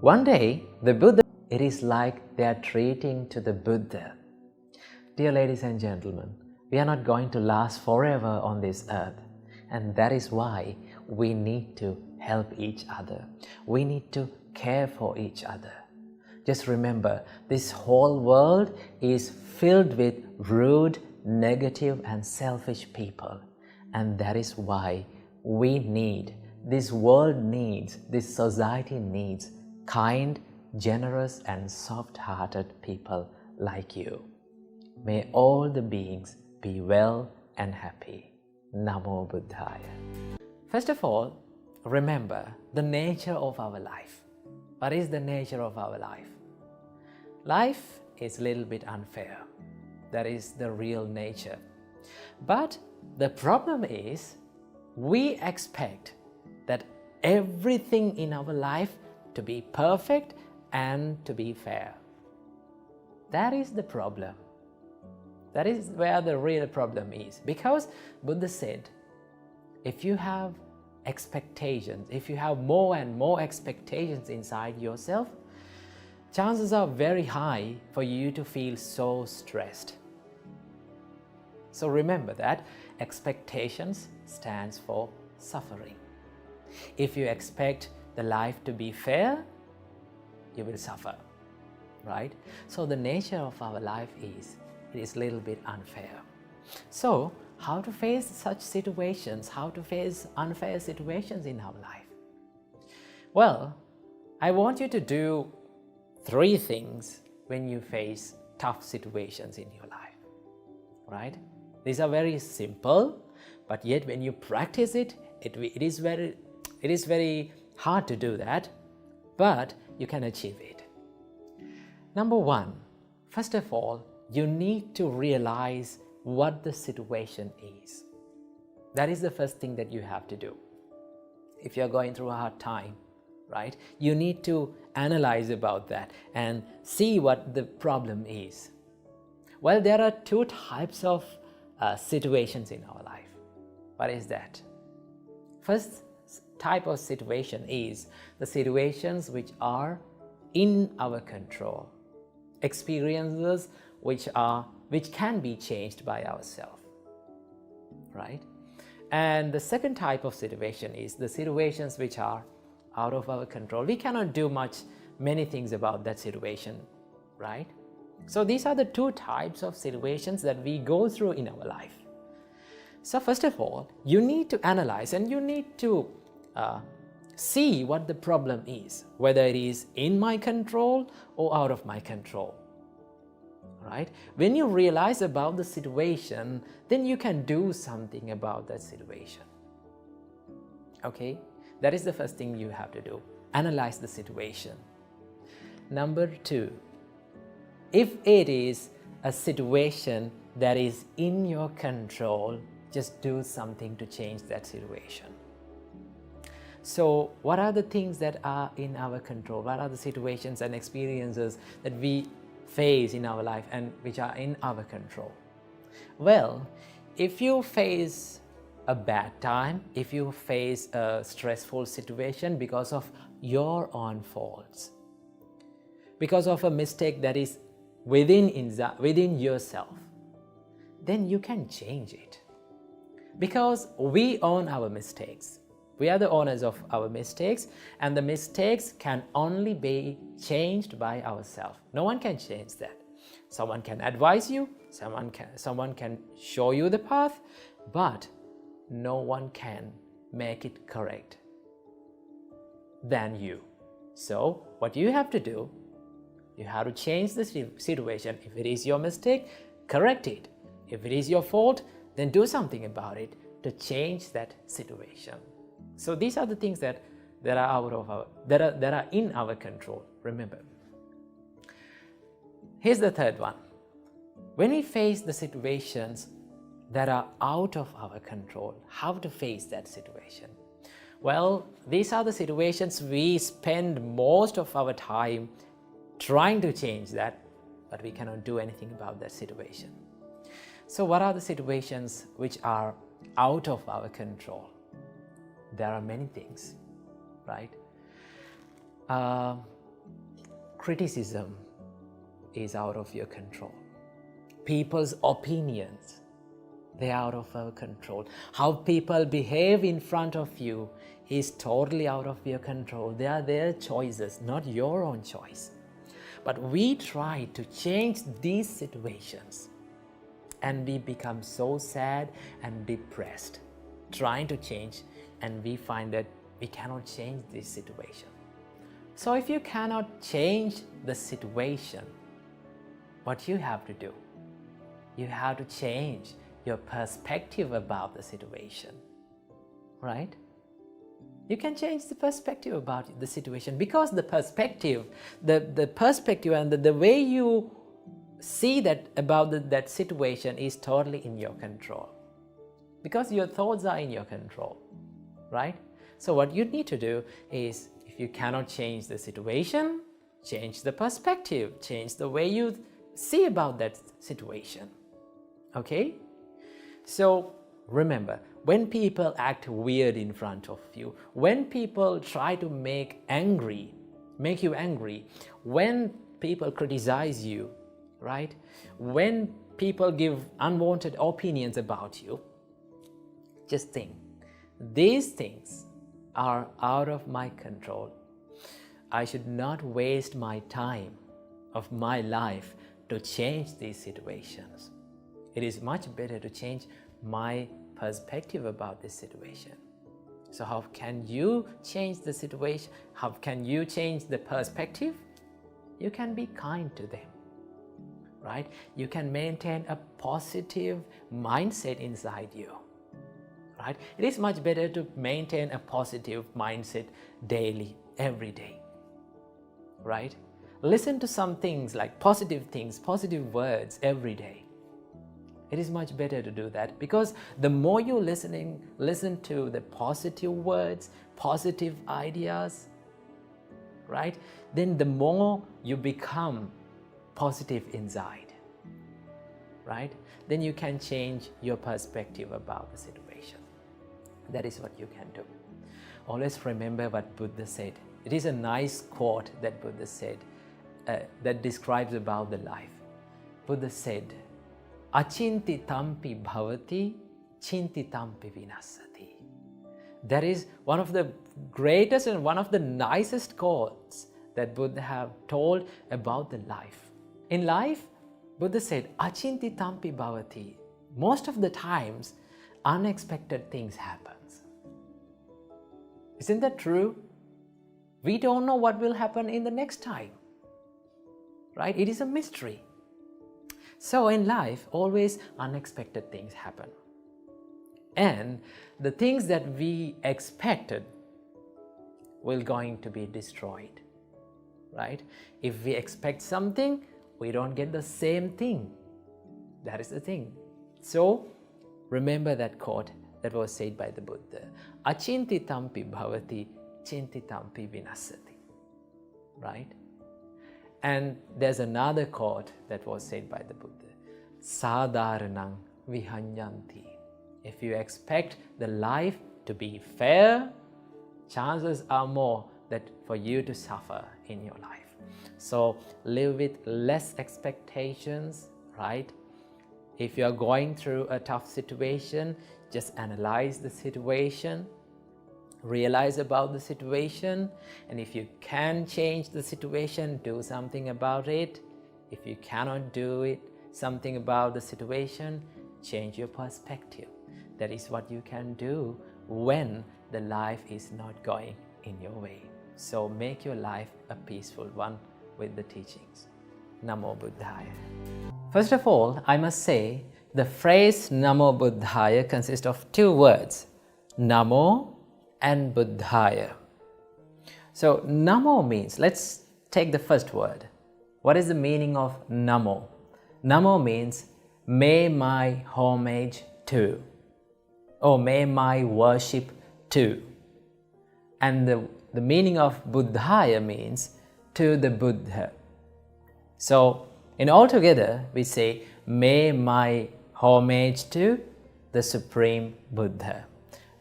One day, the Buddha, it is like they are treating to the Buddha. Dear ladies and gentlemen, we are not going to last forever on this earth, and that is why we need to help each other. We need to care for each other. Just remember, this whole world is filled with rude, negative and selfish people, and that is why this world needs, this society needs kind, generous and soft-hearted people like you. May all the beings be well and happy. Namo Buddhaya. First of all, remember the nature of our life. What is the nature of our life? Life is a little bit unfair. That is the real nature. But the problem is, we expect that everything in our life to be perfect and to be fair. That is the problem. That is where the real problem is. Because Buddha said, if you have expectations, if you have more and more expectations inside yourself, chances are very high for you to feel so stressed. So remember that expectations stands for suffering. If you expect the life to be fair, you will suffer, right? So the nature of our life is, it is a little bit unfair. So how to face such situations, how to face unfair situations in our life? Well, I want you to do 3 things when you face tough situations in your life, right? These are very simple, but yet when you practice it, it is very hard to do that, but you can achieve it. Number 1, first of all, you need to realize what the situation is. That is the first thing that you have to do. If you're going through a hard time, right, you need to analyze about that and see what the problem is. Well, there are 2 types of situations in our life. What is that? First type of situation is the situations which are in our control, experiences which can be changed by ourselves, right? And the second type of situation is the situations which are out of our control. We cannot do many things about that situation, right? So these are the 2 types of situations that we go through in our life. So first of all, you need to analyze and you need to see what the problem is, whether it is in my control or out of my control, right? When you realize about the situation, then you can do something about that situation. Okay, that is the first thing you have to do. Analyze the situation. Number 2, if it is a situation that is in your control, just do something to change that situation. So what are the things that are in our control? What are the situations and experiences that we face in our life and which are in our control? Well, if you face a bad time, if you face a stressful situation because of your own faults, because of a mistake that is within yourself, then you can change it. Because we own our mistakes. We are the owners of our mistakes, and the mistakes can only be changed by ourselves. No one can change that. Someone can advise you, someone can show you the path, but no one can make it correct than you. So what you have to do, you have to change the situation. If it is your mistake, correct it. If it is your fault, then do something about it to change that situation. So these are the things that are in our control. Remember. Here's the third one. When we face the situations that are out of our control, how to face that situation? Well, these are the situations we spend most of our time trying to change that, but we cannot do anything about that situation. So what are the situations which are out of our control? There are many things, right? criticism is out of your control. People's opinions, they're out of our control. How people behave in front of you is totally out of your control. They are their choices, not your own choice. But we try to change these situations and we become so sad and depressed trying to change, and we find that we cannot change this situation. So if you cannot change the situation, what you have to do, you have to change your perspective about the situation, right? You can change the perspective about the situation, because the perspective, the perspective and the way you see that about that situation is totally in your control, because your thoughts are in your control, right? So what you need to do is, if you cannot change the situation, change the perspective, change the way you see about that situation, okay? So remember, when people act weird in front of you, when people try to make you angry, when people criticize you, right? When people give unwanted opinions about you, just think, these things are out of my control. I should not waste my time of my life to change these situations. It is much better to change my perspective about this situation. So how can you change the situation? How can you change the perspective? You can be kind to them, right? You can maintain a positive mindset inside you, right? It is much better to maintain a positive mindset daily, every day, right? Listen to some things like positive things, positive words every day. It is much better to do that, because the more you listen to the positive words, positive ideas, right? Then the more you become positive inside, right? Then you can change your perspective about the situation. That is what you can do. Always remember what Buddha said. It is a nice quote that Buddha said that describes about the life. Buddha said, "Achinti tampi bhavati, chinti tampi vinasati." That is one of the greatest and one of the nicest quotes that Buddha have told about the life. In life, Buddha said, "Achinti tampi bhavati." Most of the times, unexpected things happens. Isn't that true? We don't know what will happen in the next time, right? It is a mystery. So in life, always unexpected things happen. And the things that we expected will going to be destroyed, right? If we expect something, we don't get the same thing. That is the thing. So remember that quote that was said by the Buddha. Achinti tampi bhavati, chinti tampi vinasati, right? And there's another quote that was said by the Buddha. Sadharanang vihanyanti. If you expect the life to be fair, chances are more that for you to suffer in your life. So live with less expectations, right? If you are going through a tough situation, just analyze the situation, realize about the situation, and if you can change the situation, do something about it. If you cannot do something about the situation, change your perspective. That is what you can do when the life is not going in your way. So make your life a peaceful one with the teachings. Namo Buddhaya. First of all, I must say the phrase Namo Buddhaya consists of two words, Namo and Buddhaya. So Namo means, let's take the first word. What is the meaning of Namo? Namo means may my homage to, or may my worship to. And the meaning of Buddhaya means to the Buddha. So in all together we say may my homage to the Supreme Buddha.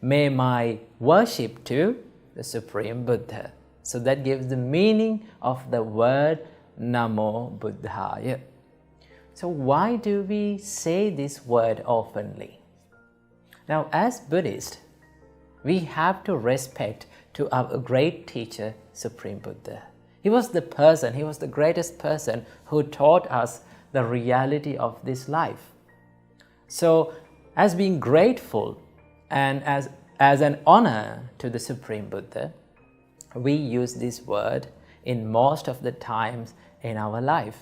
May my worship to the Supreme Buddha. So that gives the meaning of the word Namo Buddhaya. So why do we say this word oftenly? Now, as Buddhists, we have to respect to our great teacher, Supreme Buddha. He was the greatest person who taught us the reality of this life. So, as being grateful and as an honor to the Supreme Buddha, we use this word in most of the times in our life.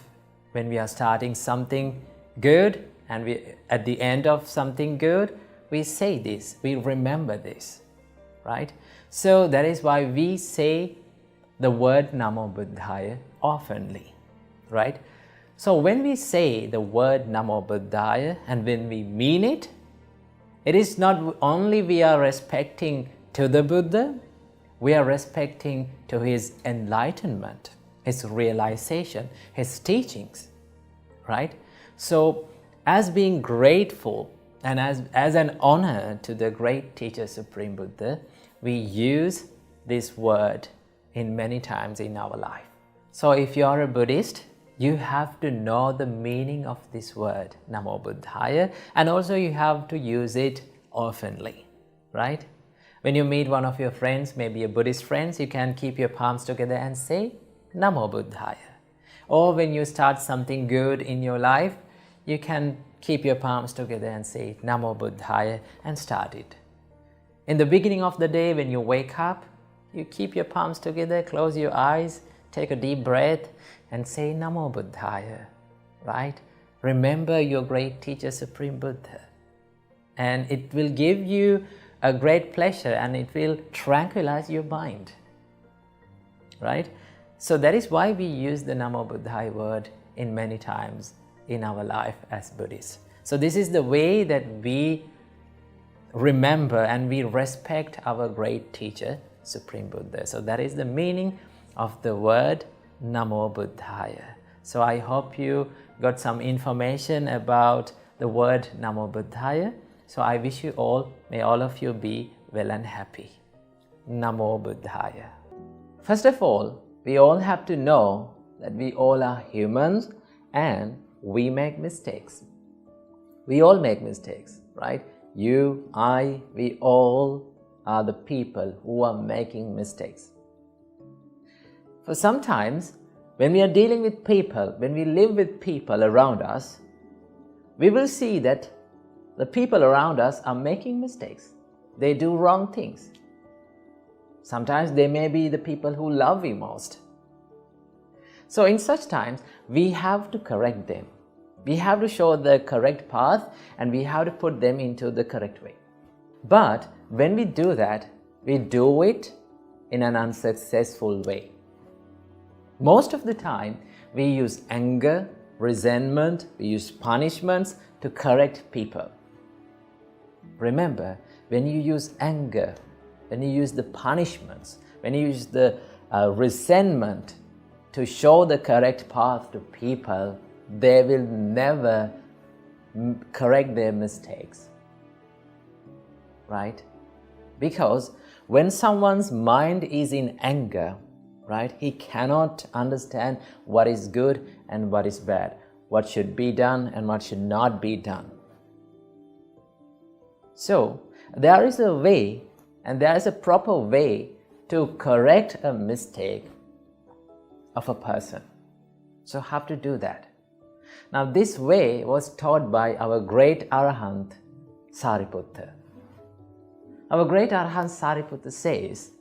When we are starting something good and at the end of something good, we say this, we remember this, right? So that is why we say the word Namo Buddhaya oftenly, right? So when we say the word Namo Buddhaya and when we mean it, it is not only we are respecting to the Buddha, we are respecting to his enlightenment, his realization, his teachings, right? So as being grateful and as an honor to the great teacher Supreme Buddha, we use this word in many times in our life. So if you are a Buddhist, you have to know the meaning of this word, Namo Buddhaya, and also you have to use it oftenly, right? When you meet one of your friends, maybe a Buddhist friends, you can keep your palms together and say Namo Buddhaya. Or when you start something good in your life, you can keep your palms together and say Namo Buddhaya and start it. In the beginning of the day, when you wake up, you keep your palms together, close your eyes, take a deep breath and say Namo Buddhaya, right? Remember your great teacher, Supreme Buddha. And it will give you a great pleasure and it will tranquilize your mind, right? So that is why we use the Namo Buddhaya word in many times in our life as Buddhists. So this is the way that we remember and we respect our great teacher, Supreme Buddha. So that is the meaning of the word Namo Buddhaya. So I hope you got some information about the word Namo Buddhaya. So I wish you all, may all of you be well and happy. Namo Buddhaya. First of all, we all have to know that we all are humans and we make mistakes. We all make mistakes, right? You, I, we all are the people who are making mistakes. For sometimes, when we are dealing with people, when we live with people around us, we will see that the people around us are making mistakes. They do wrong things. Sometimes they may be the people who love we most. So in such times, we have to correct them. We have to show the correct path and we have to put them into the correct way. But when we do that, we do it in an unsuccessful way. Most of the time, we use anger, resentment, we use punishments to correct people. Remember, when you use anger, when you use the punishments, when you use the resentment to show the correct path to people, they will never correct their mistakes, right? Because when someone's mind is in anger, right, he cannot understand what is good and what is bad, what should be done and what should not be done. So, there is a way and there is a proper way to correct a mistake of a person. So, how to do that? Now, this way was taught by our great Arahant, Sariputta. Our great Arahant Sariputta says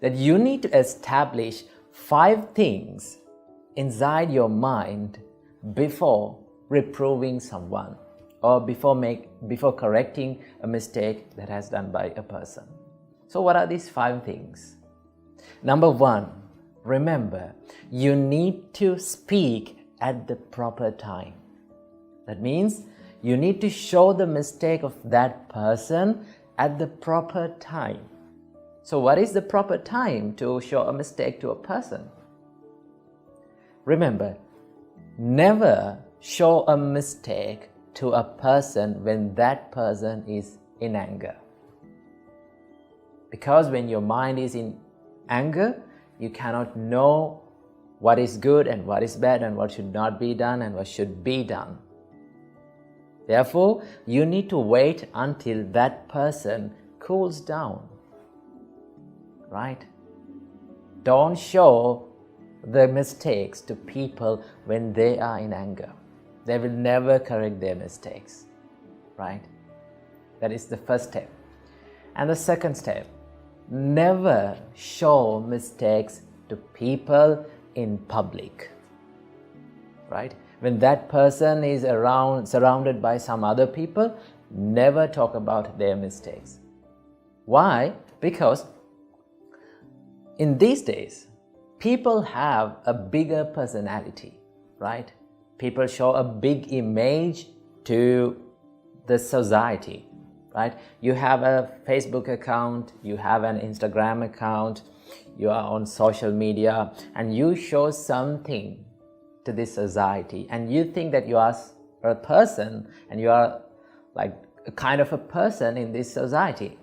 that you need to establish 5 things inside your mind before reproving someone or before correcting a mistake that has done by a person. So what are these 5 things? Number 1, remember, you need to speak at the proper time. That means you need to show the mistake of that person at the proper time. So what is the proper time to show a mistake to a person? Remember, never show a mistake to a person when that person is in anger. Because when your mind is in anger, You cannot know what is good and what is bad and what should not be done and what should be done. Therefore, you need to wait until that person cools down. Right? Don't show the mistakes to people when they are in anger. They will never correct their mistakes. Right? That is the first step. And the second step, never show mistakes to people in public. Right? When that person is surrounded by some other people, never talk about their mistakes. Why? Because in these days, people have a bigger personality, right? People show a big image to the society, right? You have a Facebook account, you have an Instagram account, you are on social media, and you show something to this society, and you think that you are a person and you are like a kind of a person in this society.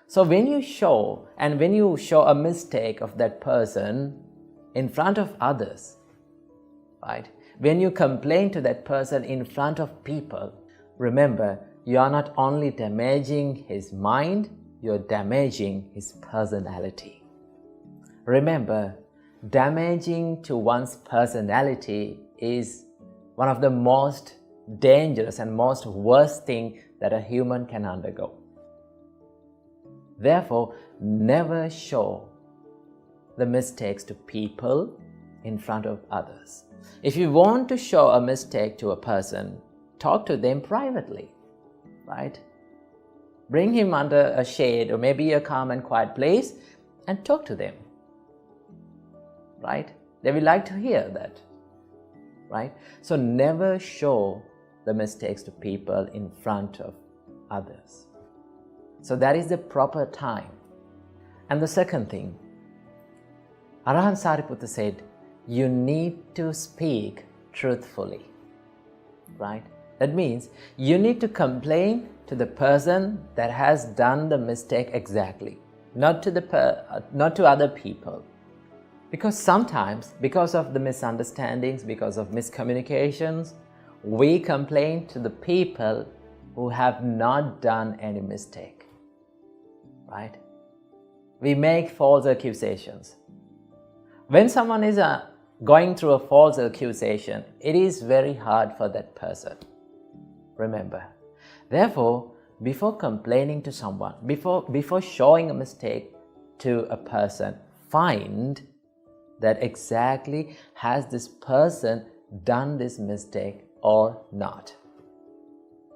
So when you show a mistake of that person in front of others, right? When you complain to that person in front of people, remember, you are not only damaging his mind, you are damaging his personality. Remember, damaging to one's personality is one of the most dangerous and most worst thing that a human can undergo. Therefore, never show the mistakes to people in front of others. If you want to show a mistake to a person, talk to them privately, right? Bring him under a shade or maybe a calm and quiet place and talk to them, right? They will like to hear that, right? So never show the mistakes to people in front of others. So that is the proper time. And the second thing, Arahant Sariputta said, you need to speak truthfully, right? That means you need to complain to the person that has done the mistake exactly, not to other people. Because sometimes, because of the misunderstandings, because of miscommunications, we complain to the people who have not done any mistake, right? We make false accusations. When someone is going through a false accusation, it is very hard for that person. Remember. Therefore, before complaining to someone, before showing a mistake to a person, find that exactly has this person done this mistake or not.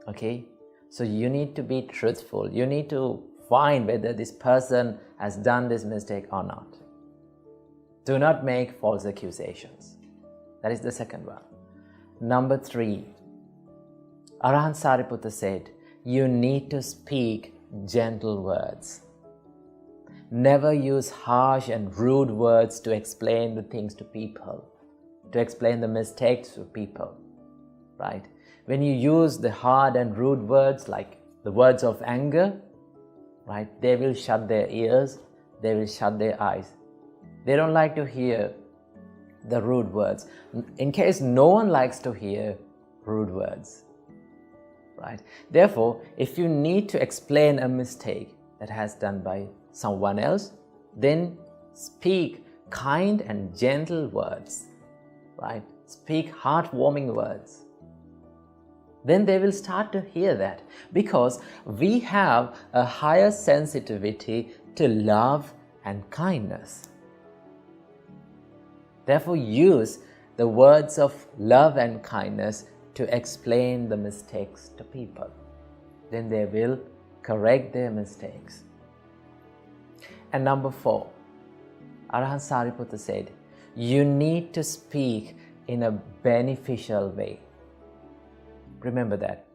Okay? So you need to be truthful. You need to find whether this person has done this mistake or not. Do not make false accusations. That is the second one. Number 3, Arahant Sariputta said, you need to speak gentle words. Never use harsh and rude words to explain the things to people, to explain the mistakes to people, right? When you use the hard and rude words like the words of anger, right, they will shut their ears, they will shut their eyes. They don't like to hear the rude words. In case no one likes to hear rude words, right? Therefore, if you need to explain a mistake that has done by someone else, then speak kind and gentle words, right? Speak heartwarming words. Then they will start to hear that, because we have a higher sensitivity to love and kindness. Therefore, use the words of love and kindness to explain the mistakes to people. Then they will correct their mistakes. And number 4, Arahant Sariputta said, you need to speak in a beneficial way. Remember that.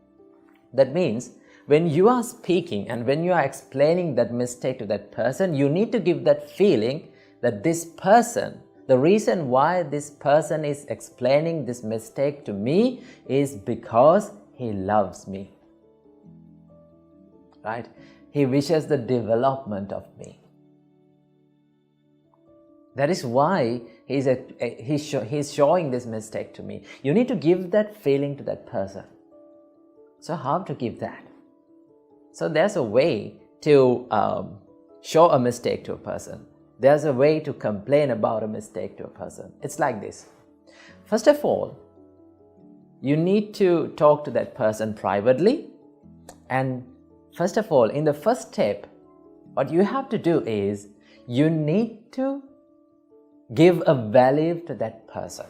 That means when you are speaking and when you are explaining that mistake to that person, you need to give that feeling that this person, the reason why this person is explaining this mistake to me is because he loves me, right? He wishes the development of me. That is why he's showing this mistake to me. You need to give that feeling to that person. So how to give that? So there's a way to show a mistake to a person. There's a way to complain about a mistake to a person. It's like this. First of all, you need to talk to that person privately. And first of all, in the first step, what you have to do is you need to give a value to that person.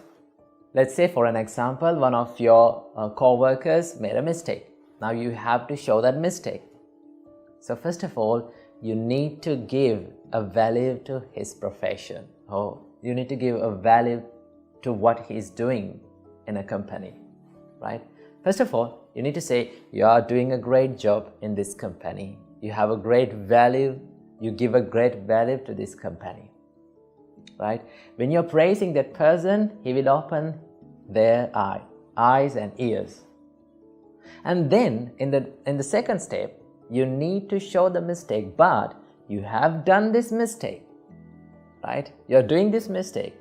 Let's say, for an example, one of your co-workers made a mistake. Now you have to show that mistake. So first of all, you need to give a value to his profession. You need to give a value to what he's doing in a company, right? First of all, you need to say, you are doing a great job in this company. You have a great value. You give a great value to this company, right? When you're praising that person, he will open their eyes and ears. And then in the second step, you need to show the mistake, but you have done this mistake, right? You're doing this mistake.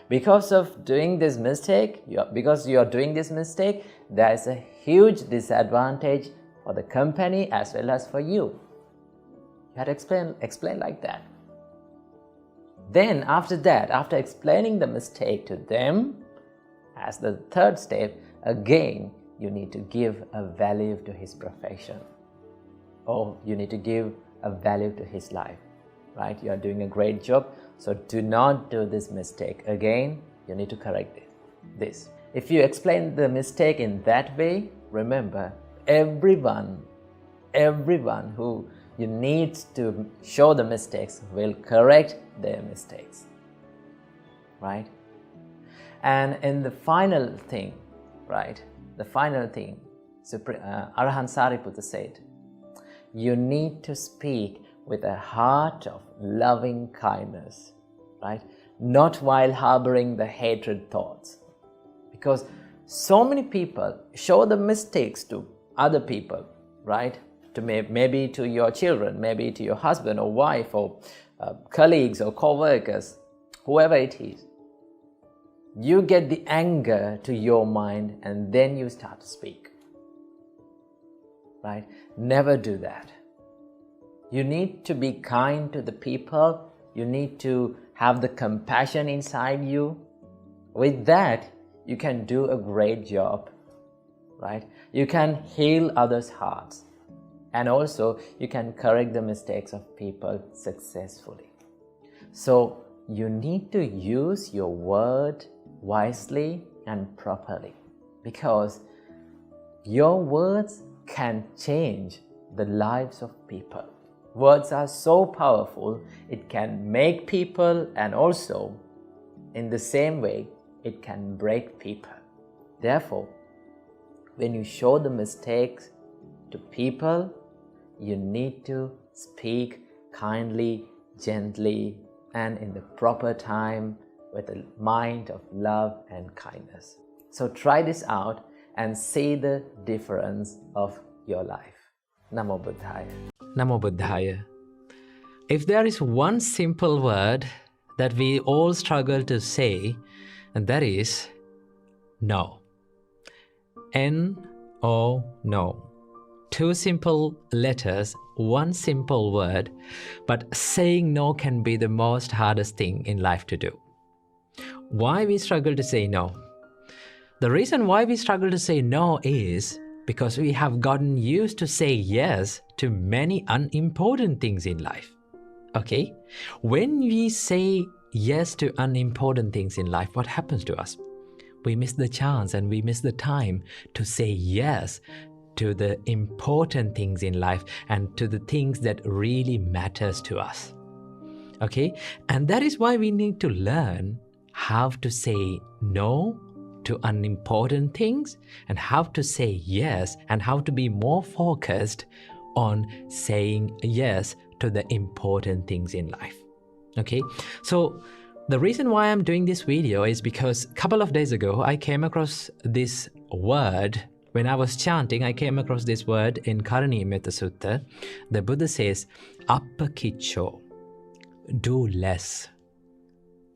Because of doing this mistake, because you are doing this mistake, there is a huge disadvantage for the company as well as for you. You have to explain like that. Then after that, after explaining the mistake to them, as the third step, again, you need to give a value to his profession. Or you need to give a value to his life, right? You are doing a great job, so do not do this mistake again. You need to correct this. If you explain the mistake in that way, remember, everyone who you need to show the mistakes will correct their mistakes, right? And in the final thing, right? The final thing, Arahant Sariputta said, you need to speak with a heart of loving kindness, right? Not while harboring the hatred thoughts. Because so many people show the mistakes to other people, right? To maybe to your children, maybe to your husband or wife or colleagues or co-workers, whoever it is. You get the anger to your mind and then you start to speak, right? Never do that. You need to be kind to the people. You need to have the compassion inside you. With that, you can do a great job, right? You can heal others' hearts. And also, you can correct the mistakes of people successfully. So, you need to use your word wisely and properly, because your words can change the lives of people. Words are so powerful, it can make people, and also, in the same way, it can break people. Therefore, when you show the mistakes to people, you need to speak kindly, gently, and in the proper time with a mind of love and kindness. So try this out and see the difference of your life. Namo Buddhaya. Namo Buddhaya. If there is one simple word that we all struggle to say, and that is no. N-O, no. Two simple letters, one simple word, but saying no can be the most hardest thing in life to do. Why we struggle to say no? The reason why we struggle to say no is because we have gotten used to say yes to many unimportant things in life. Okay? When we say yes to unimportant things in life, what happens to us? We miss the chance and we miss the time to say yes to the important things in life and to the things that really matters to us. Okay? And that is why we need to learn how to say no to unimportant things and how to say yes and how to be more focused on saying yes to the important things in life. Okay? So the reason why I'm doing this video is because a couple of days ago I came across this word. When I was chanting, I came across this word in Karanimmetta Sutta. The Buddha says, appakicho, do less.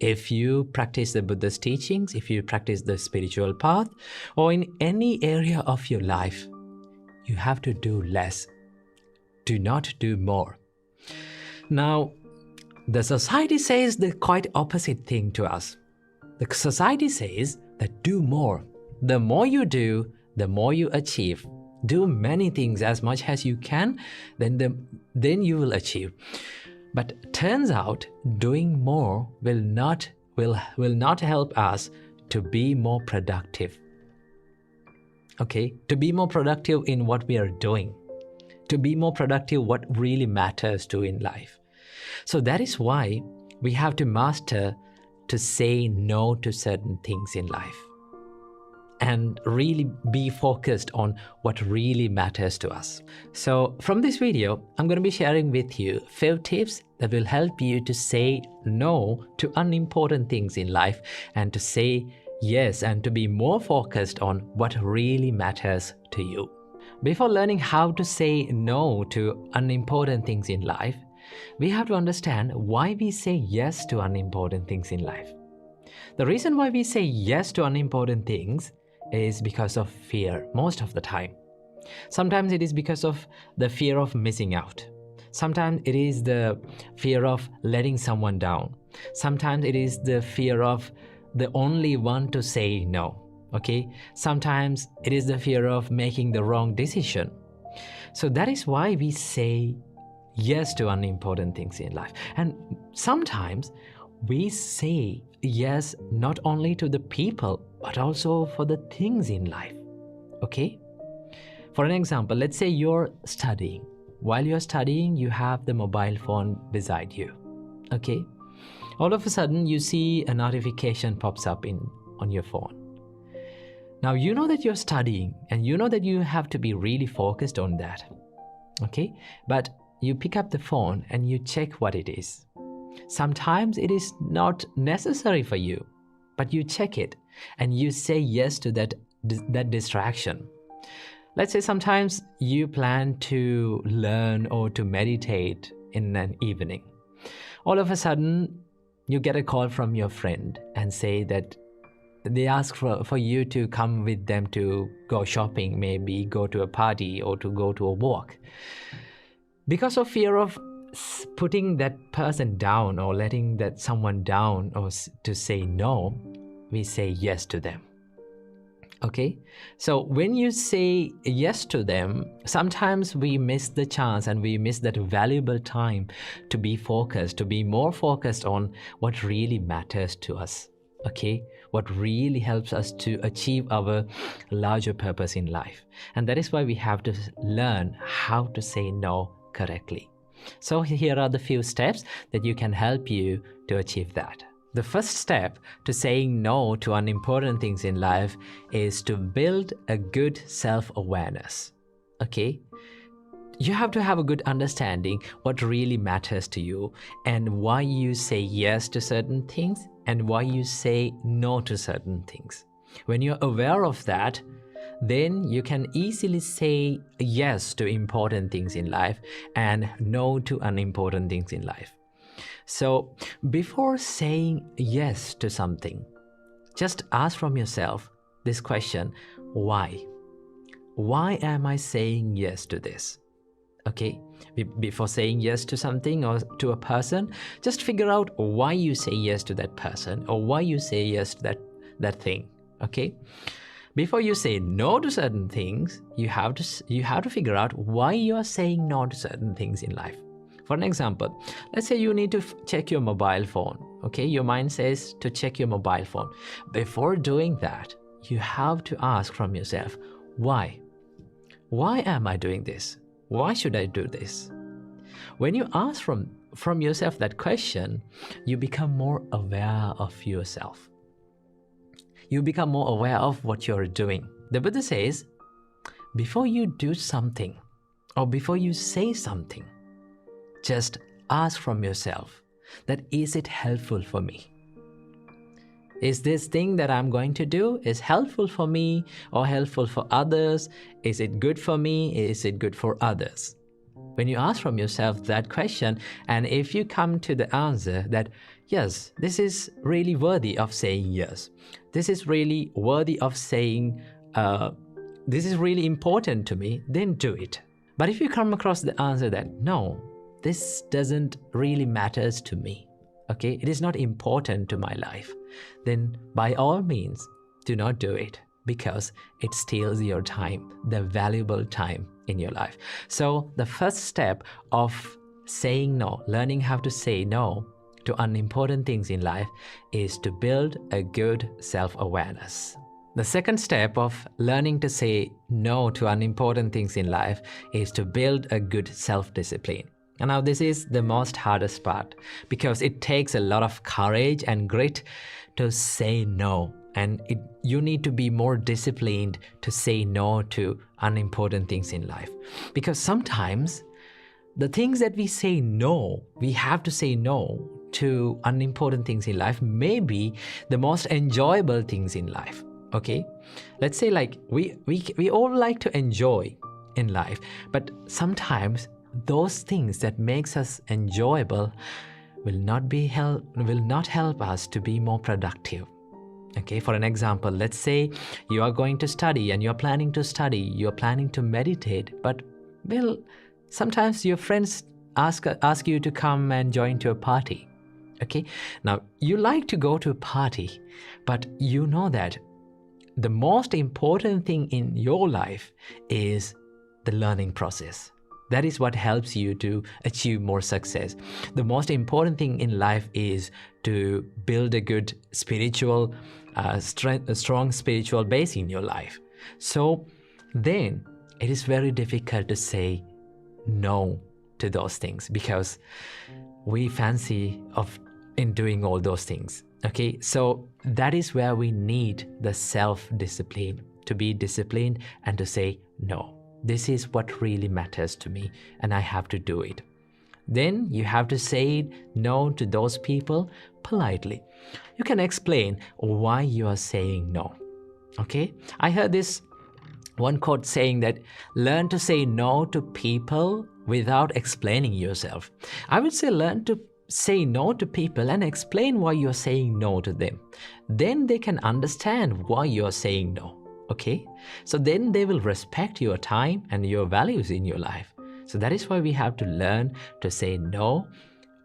If you practice the Buddha's teachings, if you practice the spiritual path, or in any area of your life, you have to do less. Do not do more. Now, the society says the quite opposite thing to us. The society says that do more. The more you do, the more you achieve. Do many things as much as you can, then you will achieve. But turns out doing more will not help us to be more productive. Okay? To be more productive in what we are doing. To be more productive what really matters to in life. So that is why we have to master to say no to certain things in life and really be focused on what really matters to us. So from this video, I'm going to be sharing with you 5 tips that will help you to say no to unimportant things in life and to say yes and to be more focused on what really matters to you. Before learning how to say no to unimportant things in life, we have to understand why we say yes to unimportant things in life. The reason why we say yes to unimportant things is because of fear most of the time. Sometimes it is because of the fear of missing out. Sometimes it is the fear of letting someone down. Sometimes it is the fear of the only one to say no. Okay? Sometimes it is the fear of making the wrong decision. So that is why we say yes to unimportant things in life. And sometimes we say yes not only to the people, but also for the things in life. Okay? For an example, let's say you're studying. While you're studying, you have the mobile phone beside you. Okay? All of a sudden, you see a notification pops up on your phone. Now, you know that you're studying and you know that you have to be really focused on that. Okay? But you pick up the phone and you check what it is. Sometimes it is not necessary for you, but you check it and you say yes to that distraction. Let's say sometimes you plan to learn or to meditate in an evening. All of a sudden, you get a call from your friend and say that they ask for you to come with them to go shopping, maybe go to a party or to go to a walk. Because of fear of putting that person down or letting that someone down or to say no, we say yes to them. Okay? So when you say yes to them, sometimes we miss the chance and we miss that valuable time to be focused, to be more focused on what really matters to us. Okay? What really helps us to achieve our larger purpose in life. And that is why we have to learn how to say no correctly. So here are the few steps that you can help you to achieve that. The first step to saying no to unimportant things in life is to build a good self-awareness. Okay? You have to have a good understanding what really matters to you and why you say yes to certain things and why you say no to certain things. When you're aware of that, then you can easily say yes to important things in life and no to unimportant things in life. So before saying yes to something, just ask from yourself this question, why? Why am I saying yes to this? Okay, before saying yes to something or to a person, just figure out why you say yes to that person or why you say yes to that thing. Okay, before you say no to certain things, you have to figure out why you are saying no to certain things in life. For an example, let's say you need to check your mobile phone. Okay, your mind says to check your mobile phone. Before doing that, you have to ask from yourself, why? Why am I doing this? Why should I do this? When you ask from yourself that question, you become more aware of yourself. You become more aware of what you're doing. The Buddha says, before you do something or before you say something, just ask from yourself that is it helpful for me? Is this thing that I'm going to do is helpful for me or helpful for others? Is it good for me? Is it good for others? When you ask from yourself that question, and if you come to the answer that yes, this is really worthy of saying yes. This is really worthy of saying, this is really important to me, then do it. But if you come across the answer that, no, this doesn't really matters to me, okay, it is not important to my life, then by all means, do not do it, because it steals your time, the valuable time in your life. So the first step of saying no, learning how to say no to unimportant things in life, is to build a good self-awareness. The second step of learning to say no to unimportant things in life is to build a good self-discipline. And now this is the most hardest part, because it takes a lot of courage and grit to say no. And you need to be more disciplined to say no to unimportant things in life. Because sometimes the things that we say no, we have to say no to unimportant things in life, may be the most enjoyable things in life. Okay, let's say like we all like to enjoy in life, but sometimes those things that makes us enjoyable will not help us to be more productive. Okay, for an example, let's say you are going to study and you're planning to study, you're planning to meditate, but well, sometimes your friends ask you to come and join to a party. Okay, now you like to go to a party, but you know that the most important thing in your life is the learning process. That is what helps you to achieve more success. The most important thing in life is to build a good spiritual, a strong spiritual base in your life. So then it is very difficult to say no to those things, because we fancy in doing all those things. Okay, so that is where we need the self-discipline, to be disciplined and to say no. This is what really matters to me, and I have to do it. Then you have to say no to those people politely. You can explain why you are saying no. Okay, I heard this one quote saying that learn to say no to people without explaining yourself. I would say learn to say no to people and explain why you're saying no to them. Then they can understand why you're saying no. Okay, so then they will respect your time and your values in your life. So that is why we have to learn to say no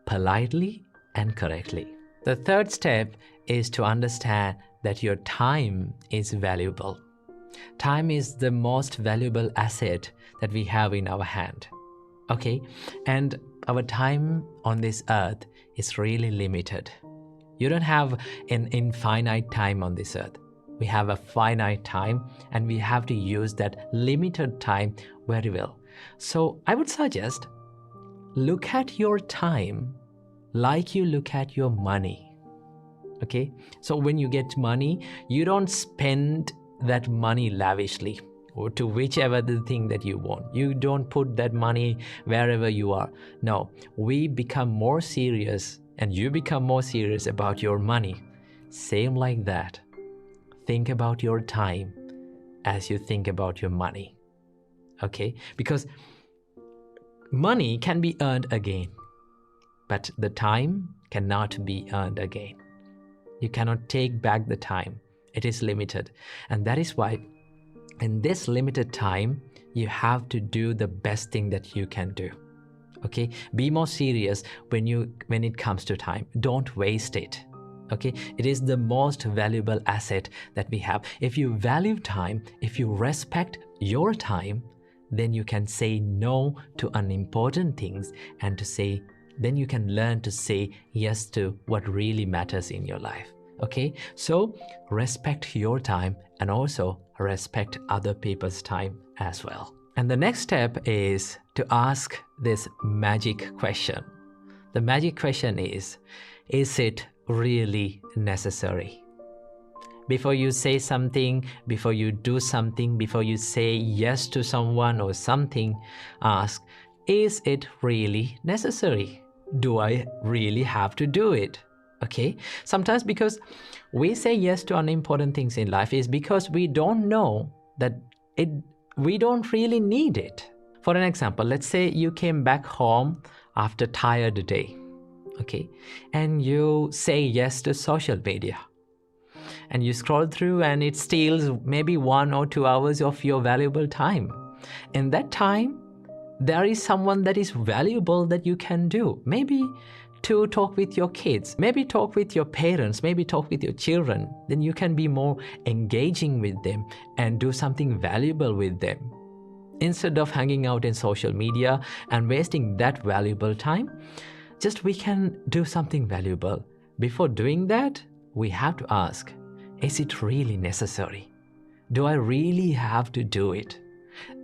politely and correctly. The third step is to understand that your time is valuable. Time is the most valuable asset that we have in our hand. Okay, and our time on this earth is really limited. You don't have an infinite time on this earth. We have a finite time, and we have to use that limited time very well. So I would suggest, look at your time like you look at your money. Okay, so when you get money, you don't spend that money lavishly or to whichever the thing that you want. You don't put that money wherever you are. No, we become more serious, and you become more serious about your money. Same like that. Think about your time as you think about your money. Okay, because money can be earned again, but the time cannot be earned again. You cannot take back the time. It is limited, and that is why in this limited time you have to do the best thing that you can do. Okay, be more serious when it comes to time. Don't waste it. Okay, it is the most valuable asset that we have. If you value time, if you respect your time, then you can say no to unimportant things, and then you can learn to say yes to what really matters in your life. Okay, so respect your time and also respect other people's time as well. And the next step is to ask this magic question. The magic question is it really necessary? Before you say something, before you do something, before you say yes to someone or something, ask, is it really necessary? Do I really have to do it? Okay, sometimes because we say yes to unimportant things in life is because we don't know that we don't really need it. For an example, let's say you came back home after a tired day. okay? And you say yes to social media. And you scroll through and it steals maybe 1 or 2 hours of your valuable time. In that time, there is someone that is valuable that you can do. Maybe to talk with your kids, maybe talk with your parents, maybe talk with your children. Then you can be more engaging with them and do something valuable with them. Instead of hanging out in social media and wasting that valuable time, just we can do something valuable. Before doing that, we have to ask, is it really necessary? Do I really have to do it?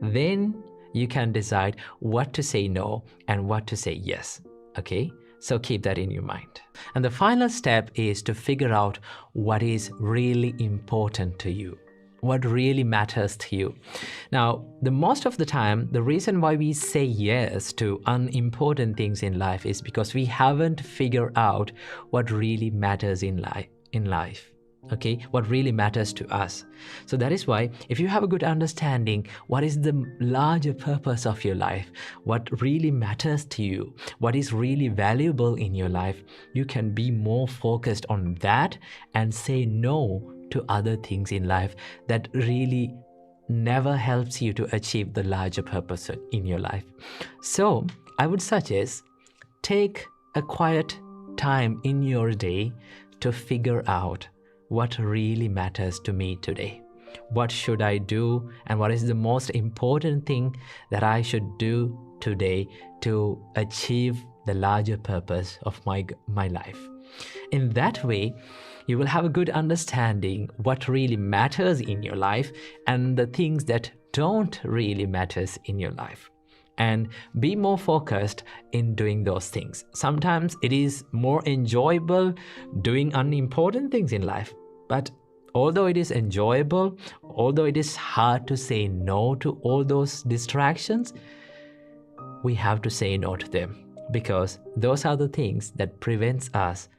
Then you can decide what to say no and what to say yes, okay? So keep that in your mind. And the final step is to figure out what is really important to you, what really matters to you. Now, the most of the time, the reason why we say yes to unimportant things in life is because we haven't figured out what really matters in life. Okay, what really matters to us. So that is why if you have a good understanding what is the larger purpose of your life, what really matters to you, what is really valuable in your life, you can be more focused on that and say no to other things in life that really never helps you to achieve the larger purpose in your life. So I would suggest take a quiet time in your day to figure out what really matters to me today. What should I do, and what is the most important thing that I should do today to achieve the larger purpose of my life? In that way, you will have a good understanding what really matters in your life and the things that don't really matters in your life, and be more focused in doing those things. Sometimes it is more enjoyable doing unimportant things in life, but although it is enjoyable, although it is hard to say no to all those distractions, we have to say no to them, because those are the things that prevents us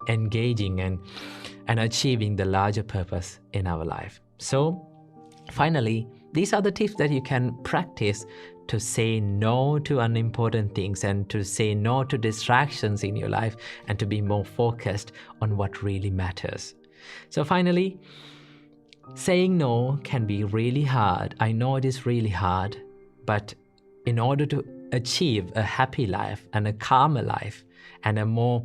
engaging and achieving the larger purpose in our life. So finally, these are the tips that you can practice to say no to unimportant things and to say no to distractions in your life and to be more focused on what really matters. So finally, saying no can be really hard. I know it is really hard, but in order to achieve a happy life and a calmer life and a more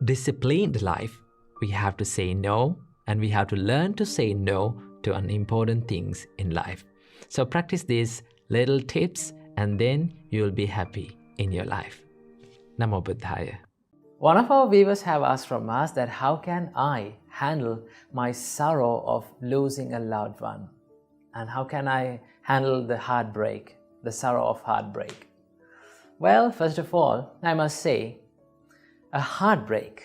disciplined life, we have to say no, and we have to learn to say no to unimportant things in life. So practice these little tips and then you'll be happy in your life. Namo Buddhaya. One of our viewers have asked from us that how can I handle my sorrow of losing a loved one? And how can I handle the heartbreak, the sorrow of heartbreak? Well, first of all, I must say, a heartbreak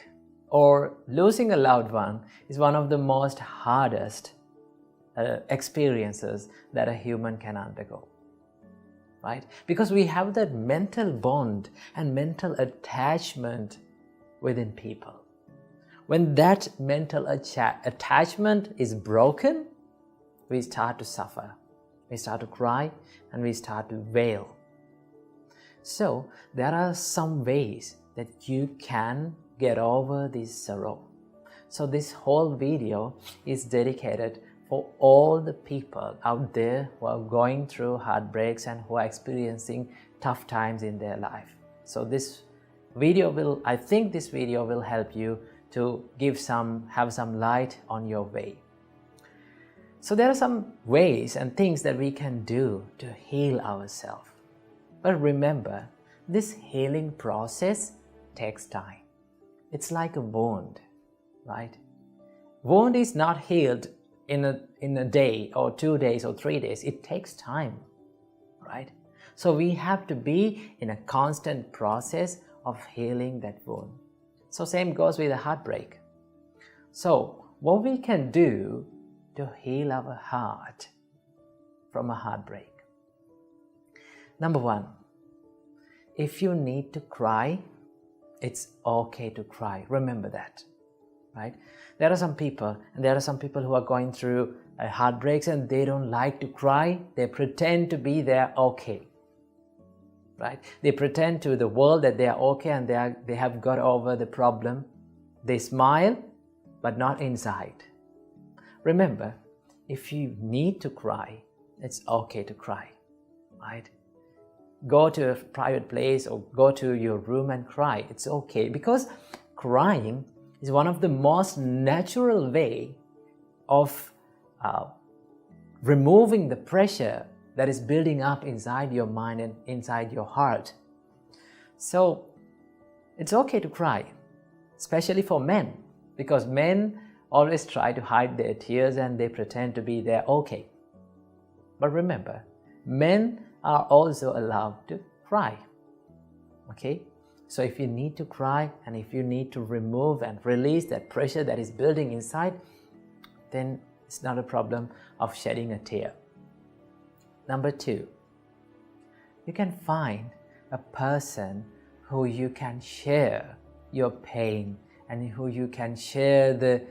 or losing a loved one is one of the most hardest experiences that a human can undergo, right? Because we have that mental bond and mental attachment within people. When that mental attachment is broken, we start to suffer, we start to cry, and we start to wail. So there are some ways that you can get over this sorrow. So this whole video is dedicated for all the people out there who are going through heartbreaks and who are experiencing tough times in their life. So this video will, I think this video will help you to have some light on your way. So there are some ways and things that we can do to heal ourselves. But remember, this healing process takes time. It's like a wound, right? Wound is not healed in a day or 2 days or 3 days. It takes time, right? So we have to be in a constant process of healing that wound. So same goes with a heartbreak. So what we can do to heal our heart from a heartbreak? Number one, if you need to cry, it's okay to cry. Remember that, right? There are some people who are going through heartbreaks and they don't like to cry. They pretend to be there okay. right? They pretend to the world that they are okay and they have got over the problem. They smile, but not inside. Remember, if you need to cry, it's okay to cry, right? Go to a private place or go to your room and cry. It's okay, because crying is one of the most natural way of removing the pressure that is building up inside your mind and inside your heart. So it's okay to cry, especially for men, because men always try to hide their tears and they pretend to be there okay. But remember, men are also allowed to cry. Okay? So if you need to cry and if you need to remove and release that pressure that is building inside, then it's not a problem of shedding a tear. Number 2, you can find a person who you can share your pain and who you can share the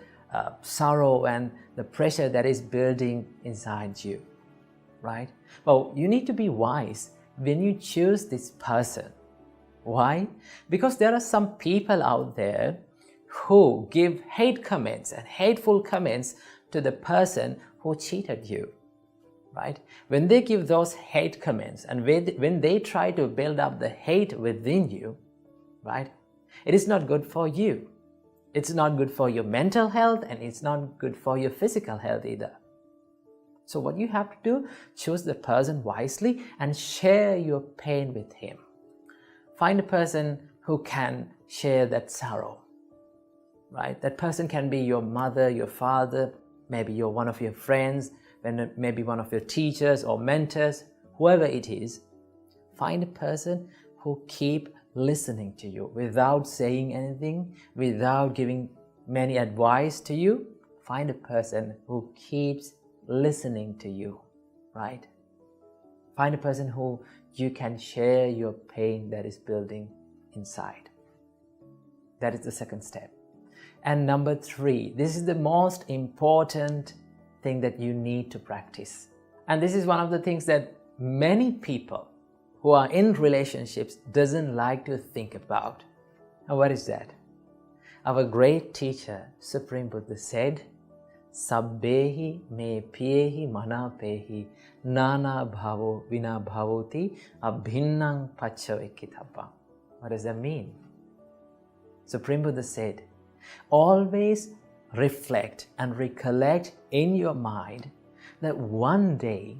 sorrow and the pressure that is building inside you, right? Well, you need to be wise when you choose this person. Why? Because there are some people out there who give hate comments and hateful comments to the person who cheated you, right? When they give those hate comments and when they try to build up the hate within you, right, it is not good for you. It's not good for your mental health and it's not good for your physical health either. So what you have to do, choose the person wisely and share your pain with him. Find a person who can share that sorrow, right? That person can be your mother, your father, maybe one of your friends, maybe one of your teachers or mentors, whoever it is. Find a person who keep listening to you without saying anything, without giving many advice to you. Find a person who keeps listening to you, right? Find a person who you can share your pain that is building inside. That is the second step. And number 3, this is the most important thing that you need to practice. And this is one of the things that many people who are in relationships doesn't like to think about. And what is that? Our great teacher, Supreme Buddha, said, Sabbehi me piyehi manapehi nana bhavo vina bhavoti abhinnang pacchavekitabba. What does that mean? Supreme Buddha said, always reflect and recollect in your mind that one day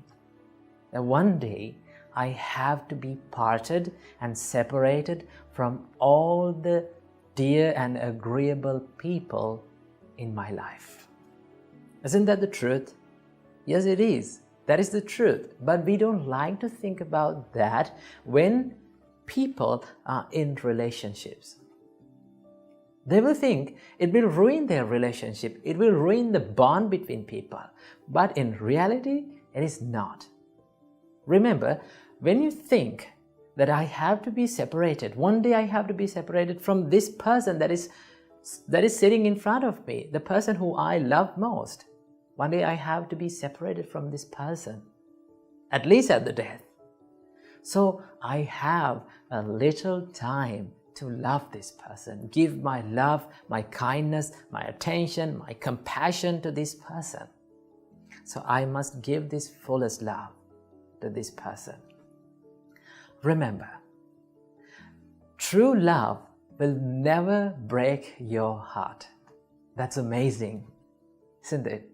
I have to be parted and separated from all the dear and agreeable people in my life. Isn't that the truth? Yes, it is. That is the truth. But we don't like to think about that when people are in relationships. They will think it will ruin their relationship. It will ruin the bond between people. But in reality, it is not. Remember, when you think that I have to be separated, one day I have to be separated from this person that is sitting in front of me, the person who I love most. One day I have to be separated from this person, at least at the death. So I have a little time to love this person, give my love, my kindness, my attention, my compassion to this person. So I must give this fullest love to this person. Remember, true love will never break your heart. That's amazing, isn't it?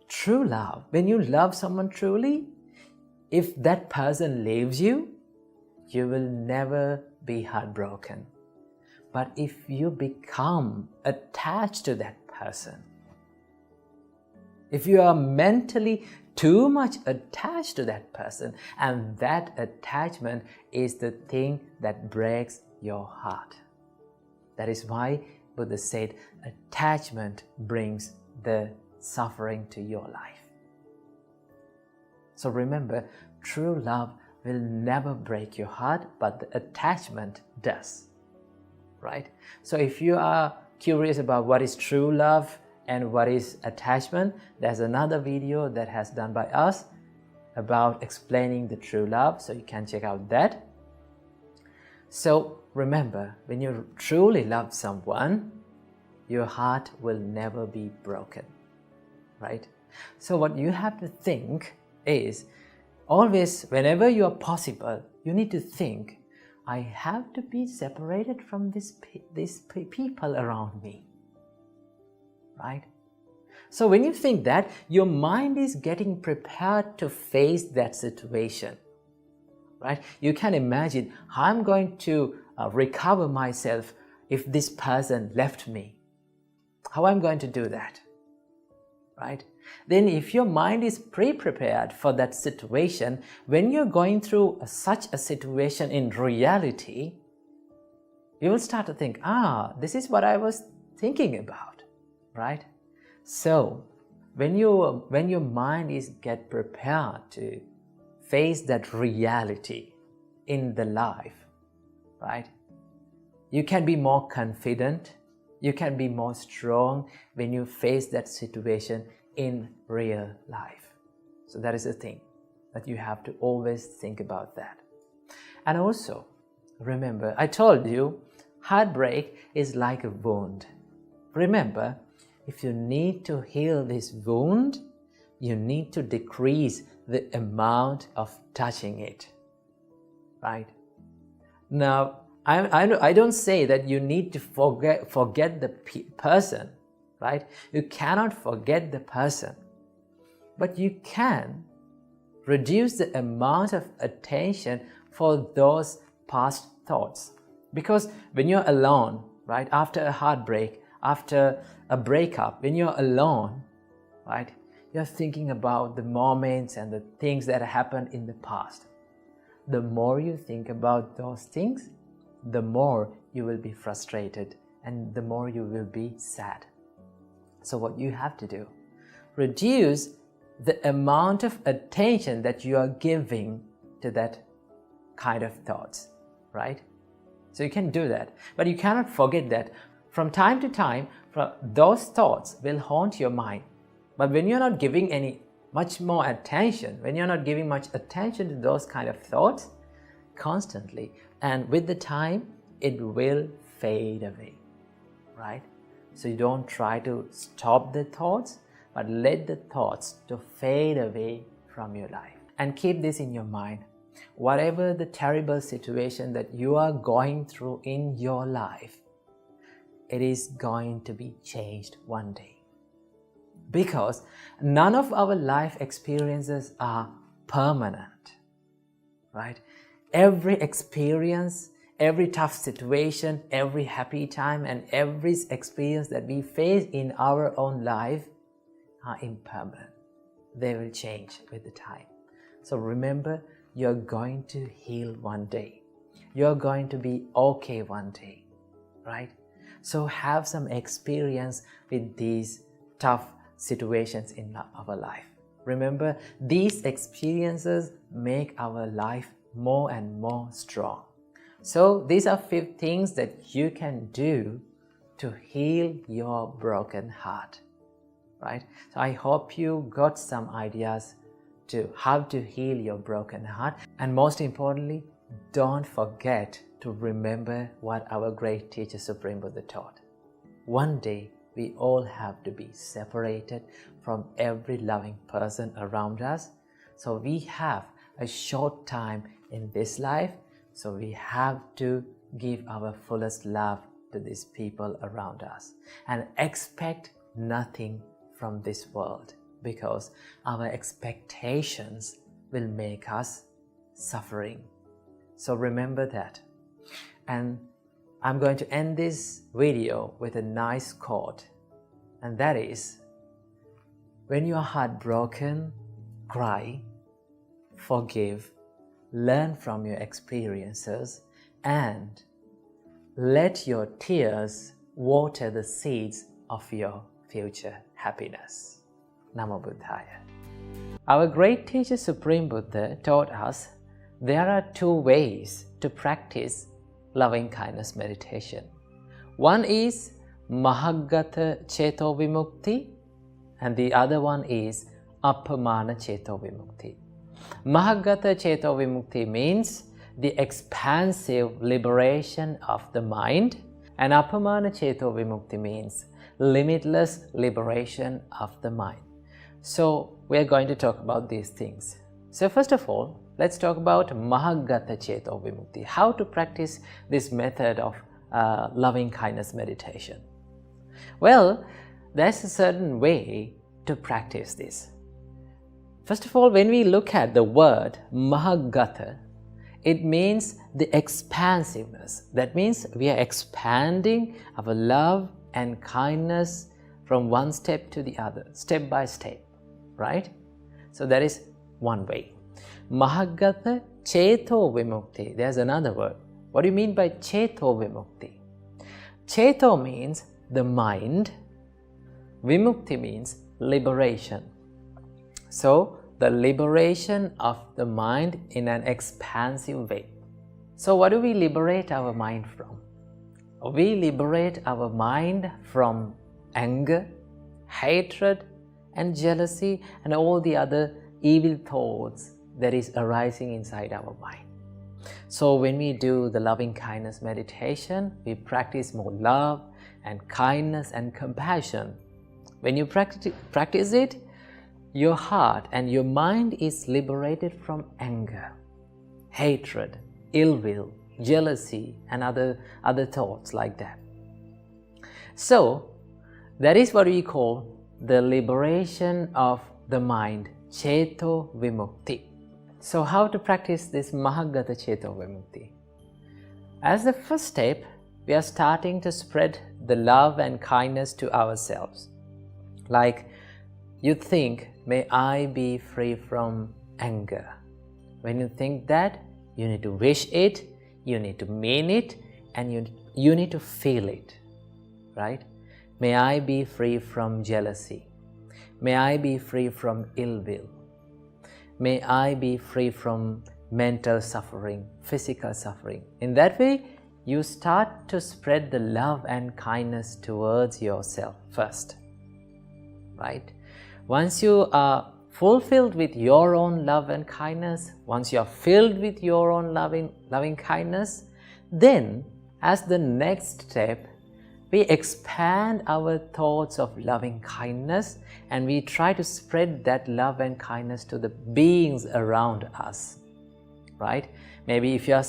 True love, when you love someone truly, if that person leaves you, you will never be heartbroken. But if you become attached to that person, if you are mentally too much attached to that person, and that attachment is the thing that breaks your heart. That is why Buddha said attachment brings the suffering to your life. So remember, true love will never break your heart, but the attachment does, right? So if you are curious about what is true love and what is attachment, there's another video that has done by us about explaining the true love, so you can check out that. So remember, when you truly love someone, your heart will never be broken, right? So what you have to think is, always, whenever you are possible, you need to think, I have to be separated from these people around me, right? So when you think that, your mind is getting prepared to face that situation, right? You can imagine, how I'm going to recover myself if this person left me. How I'm going to do that, right? Then if your mind is pre-prepared for that situation, when you're going through such a situation in reality, you will start to think, this is what I was thinking about, right? So when your mind is get prepared to face that reality in the life, right? You can be more confident, you can be more strong when you face that situation in real life. So that is the thing that you have to always think about that. And also, remember, I told you, heartbreak is like a wound. Remember, if you need to heal this wound, you need to decrease the amount of touching it, right? Now, I don't say that you need to forget the person, right? You cannot forget the person, but you can reduce the amount of attention for those past thoughts. Because when you're alone, right, after a heartbreak, after a breakup, when you're alone, right, you're thinking about the moments and the things that happened in the past. The more you think about those things, the more you will be frustrated and the more you will be sad. So what you have to do, reduce the amount of attention that you are giving to that kind of thoughts, right? So you can do that, but you cannot forget that from time to time, those thoughts will haunt your mind. But when you're not giving much more attention, when you're not giving much attention to those kind of thoughts constantly, and with the time, it will fade away, right? So you don't try to stop the thoughts, but let the thoughts to fade away from your life. And keep this in your mind. Whatever the terrible situation that you are going through in your life, it is going to be changed one day. Because none of our life experiences are permanent, right? Every experience, every tough situation, every happy time, and every experience that we face in our own life are impermanent. They will change with the time. So remember, you're going to heal one day. You're going to be okay one day, right? So have some experience with these tough situations in our life. Remember, these experiences make our life more and more strong. So these are 5 things that you can do to heal your broken heart, right? So I hope you got some ideas to how to heal your broken heart. And most importantly, don't forget to remember what our great teacher Supreme Buddha taught. One day, we all have to be separated from every loving person around us. So we have a short time in this life, so we have to give our fullest love to these people around us and expect nothing from this world, because our expectations will make us suffering. So remember that. And I'm going to end this video with a nice quote, and that is, when you are heartbroken, cry, forgive, learn from your experiences, and let your tears water the seeds of your future happiness. Namo Buddhaya. Our great teacher Supreme Buddha taught us there are 2 ways to practice loving kindness meditation. One is Mahagata Cheto Vimukti, and the other one is Appamana Cheto Vimukti. Mahagata Cheto Vimukti means the expansive liberation of the mind, and Appamana Cheto Vimukti means limitless liberation of the mind. So we are going to talk about these things. So first of all, let's talk about Mahagata Cheto Vimukti, how to practice this method of loving kindness meditation. Well, there's a certain way to practice this. First of all, when we look at the word Mahagata, it means the expansiveness. That means we are expanding our love and kindness from one step to the other, step by step, right? So that is one way. Mahagata Cheto Vimukti. There's another word. What do you mean by Cheto Vimukti? Cheto means the mind. Vimukti means liberation. So the liberation of the mind in an expansive way. So what do we liberate our mind from? We liberate our mind from anger, hatred, and jealousy, and all the other evil thoughts that is arising inside our mind. So when we do the loving kindness meditation, we practice more love and kindness and compassion. When you practice it, your heart and your mind is liberated from anger, hatred, ill will, jealousy, and other thoughts like that. So that is what we call the liberation of the mind, Cheto Vimukti. So how to practice this Mahagata Cheto Vimukti? As the first step, we are starting to spread the love and kindness to ourselves. Like you think, may I be free from anger. When you think that, you need to wish it, you need to mean it, and you need to feel it, right? May I be free from jealousy. May I be free from ill will. May I be free from mental suffering, physical suffering. In that way, you start to spread the love and kindness towards yourself first, right? Once you are fulfilled with your own love and kindness, once you are filled with your own loving kindness, then as the next step, we expand our thoughts of loving kindness and we try to spread that love and kindness to the beings around us, right? Maybe if you are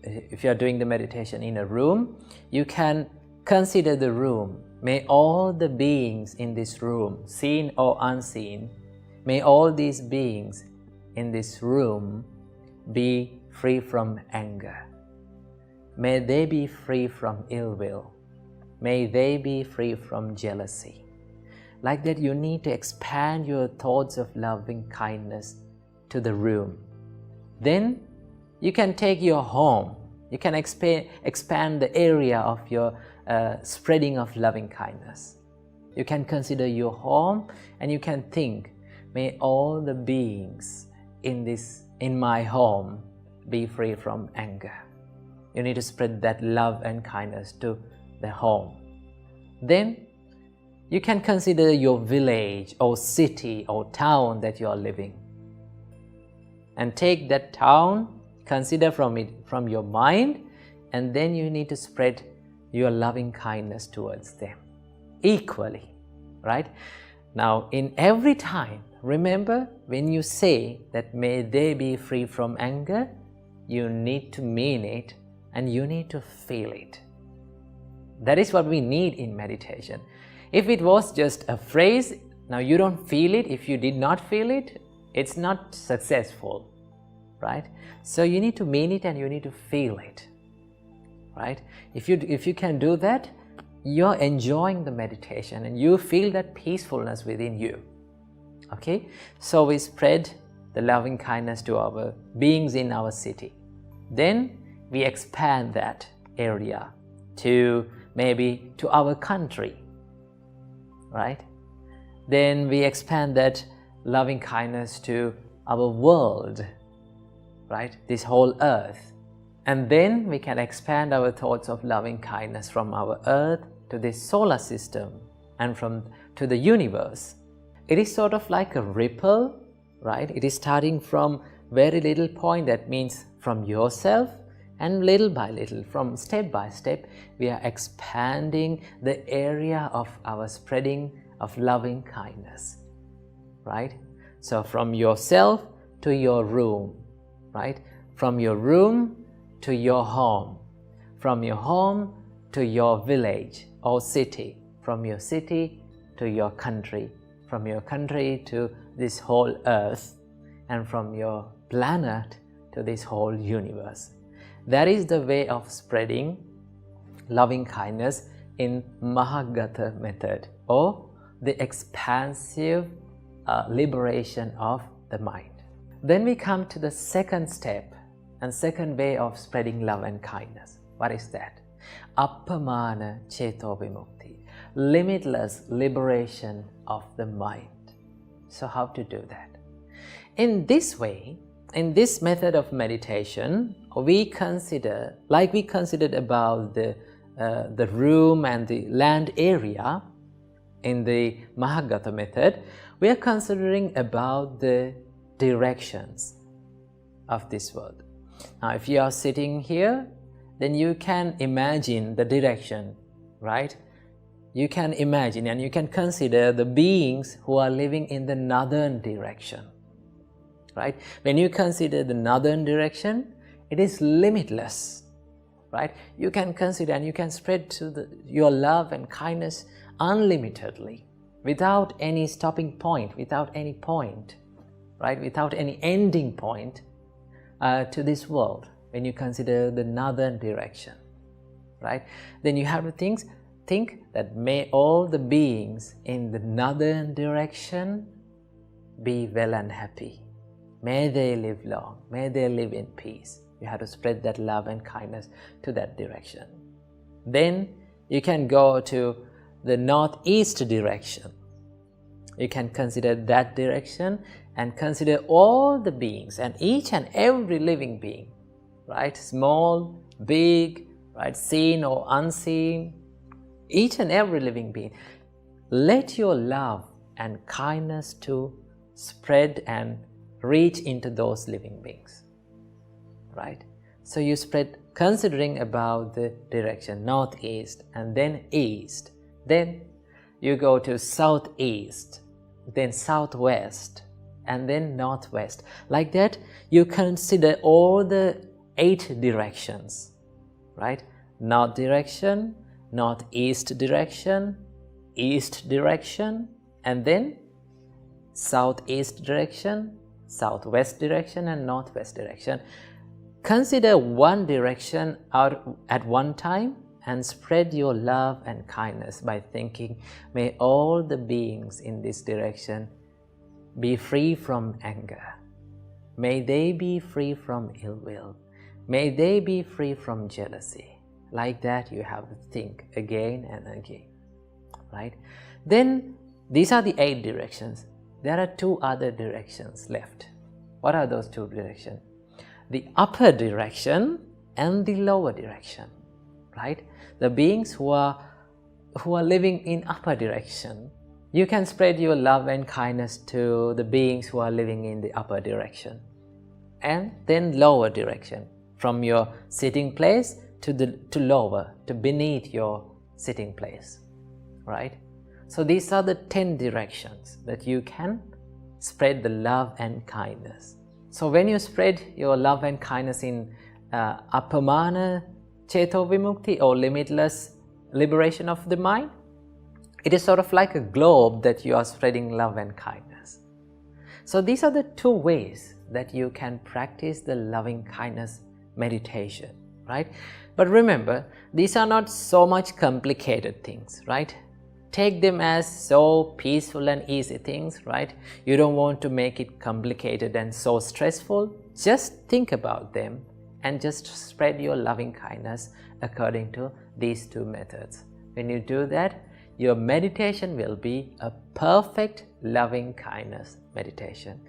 if you are doing the meditation in a room, you can consider the room. May all the beings in this room, seen or unseen, may all these beings in this room be free from anger. May they be free from ill will. May they be free from jealousy. Like that, you need to expand your thoughts of loving kindness to the room. Then you can take your home. You can expand the area of your spreading of loving kindness. You can consider your home and you can think, may all the beings in my home be free from anger. You need to spread that love and kindness to the home. Then you can consider your village or city or town that you are living. And take that town, consider from your mind, and then you need to spread your loving kindness towards them equally, right? Now, in every time, remember when you say that may they be free from anger, you need to mean it and you need to feel it. That is what we need in meditation. If it was just a phrase, now you don't feel it, if you did not feel it, it's not successful, right? So you need to mean it and you need to feel it, right? If you can do that, you're enjoying the meditation and you feel that peacefulness within you. Okay? So we spread the loving kindness to our beings in our city. Then we expand that area to maybe to our country, right? Then we expand that loving kindness to our world, right? This whole earth. And then we can expand our thoughts of loving kindness from our earth to this solar system and to the universe. It is sort of like a ripple, right? It is starting from very little point, that means from yourself, and little by little, from step by step, we are expanding the area of our spreading of loving kindness, right? So from yourself to your room, right? From your room to your home, from your home to your village or city, from your city to your country, from your country to this whole earth, and from your planet to this whole universe. That is the way of spreading loving kindness in Mahagata method, or the expansive liberation of the mind. Then we come to the second step and second way of spreading love and kindness. What is that? Appamana Cheto Vimukti, limitless liberation of the mind. So how to do that? In this way, in this method of meditation, we consider, like we considered about the room and the land area in the Mahagata method, we are considering about the directions of this world. Now, if you are sitting here, then you can imagine the direction, right? You can imagine and you can consider the beings who are living in the northern direction, right? When you consider the northern direction, it is limitless, right? You can consider and you can spread to your love and kindness unlimitedly, without any stopping point, without any point, right? Without any ending point to this world. When you consider the northern direction, right? Then you have to think that may all the beings in the northern direction be well and happy. May they live long. May they live in peace. You have to spread that love and kindness to that direction. Then you can go to the northeast direction. You can consider that direction and consider all the beings and each and every living being, right? Small, big, right? Seen or unseen, each and every living being. Let your love and kindness to spread and reach into those living beings, right? So you spread considering about the direction northeast and then east. Then you go to southeast, then southwest, and then northwest. Like that, you consider all the 8 directions, right? North direction, northeast direction, east direction, and then southeast direction, southwest direction, and northwest direction. Consider one direction out at one time and spread your love and kindness by thinking, may all the beings in this direction be free from anger. May they be free from ill will. May they be free from jealousy. Like that, you have to think again and again, right? Then, these are the 8 directions. There are 2 other directions left. What are those 2 directions? The upper direction and the lower direction, right? The beings who are living in upper direction, you can spread your love and kindness to the beings who are living in the upper direction. And then lower direction, from your sitting place to lower, to beneath your sitting place, right? So these are the 10 directions that you can spread the love and kindness. So when you spread your love and kindness in Appamana Cheto Vimukti, or limitless liberation of the mind, it is sort of like a globe that you are spreading love and kindness. So these are the 2 ways that you can practice the loving kindness meditation, right? But remember, these are not so much complicated things, right? Take them as so peaceful and easy things, right? You don't want to make it complicated and so stressful. Just think about them and just spread your loving kindness according to these 2 methods. When you do that, your meditation will be a perfect loving kindness meditation.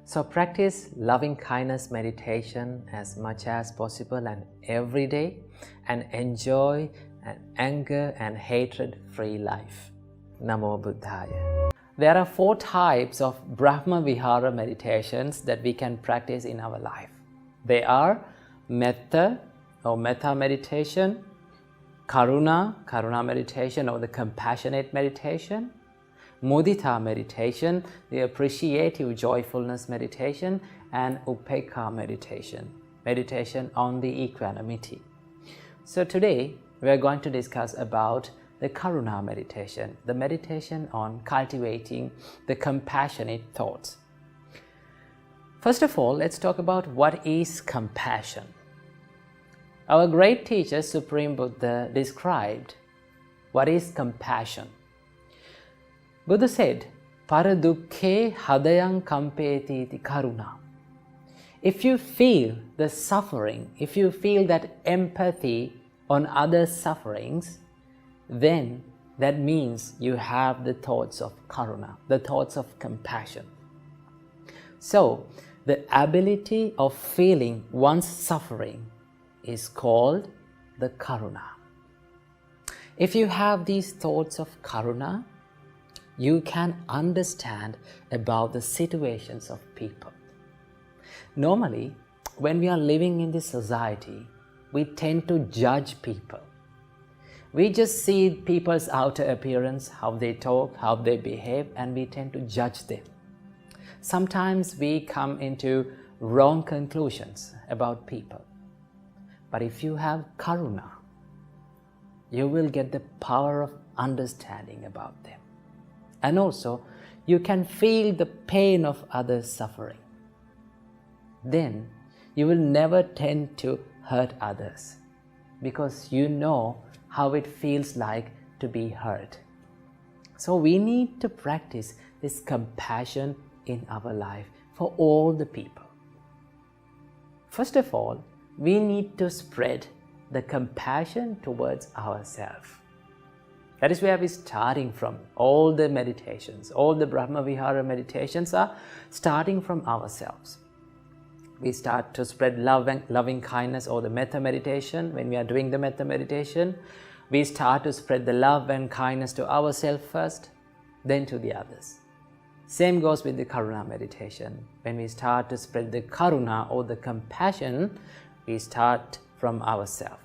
So practice loving kindness meditation as much as possible and every day, and enjoy an anger and hatred free life. Namo Buddhaya. There are 4 types of Brahma Vihara meditations that we can practice in our life. They are metta or metta meditation, karuna meditation or the compassionate meditation, mudita meditation, the appreciative joyfulness meditation, and upekkha meditation, meditation on the equanimity. So today we are going to discuss about the karuna meditation, the meditation on cultivating the compassionate thoughts. First of all, let's talk about what is compassion. Our great teacher, Supreme Buddha, described what is compassion. Buddha said, "Paradukkhe hadayang kampeti iti karuna." If you feel the suffering, if you feel that empathy on others' sufferings, then that means you have the thoughts of karuna, the thoughts of compassion. So, the ability of feeling one's suffering is called the karuna. If you have these thoughts of karuna, you can understand about the situations of people. Normally, when we are living in this society, we tend to judge people. We just see people's outer appearance, how they talk, how they behave, and we tend to judge them. Sometimes we come into wrong conclusions about people. But if you have karuna, you will get the power of understanding about them. And also, you can feel the pain of others' suffering. Then, you will never tend to hurt others because you know how it feels like to be hurt. So we need to practice this compassion in our life for all the people. First of all, we need to spread the compassion towards ourselves. That is where we're starting from. All the meditations, all the Brahma Vihara meditations are starting from ourselves. We start to spread love and loving kindness, or the metta meditation. When we are doing the metta meditation, we start to spread the love and kindness to ourselves first, then to the others. Same goes with the karuna meditation. When we start to spread the karuna or the compassion, we start from ourselves.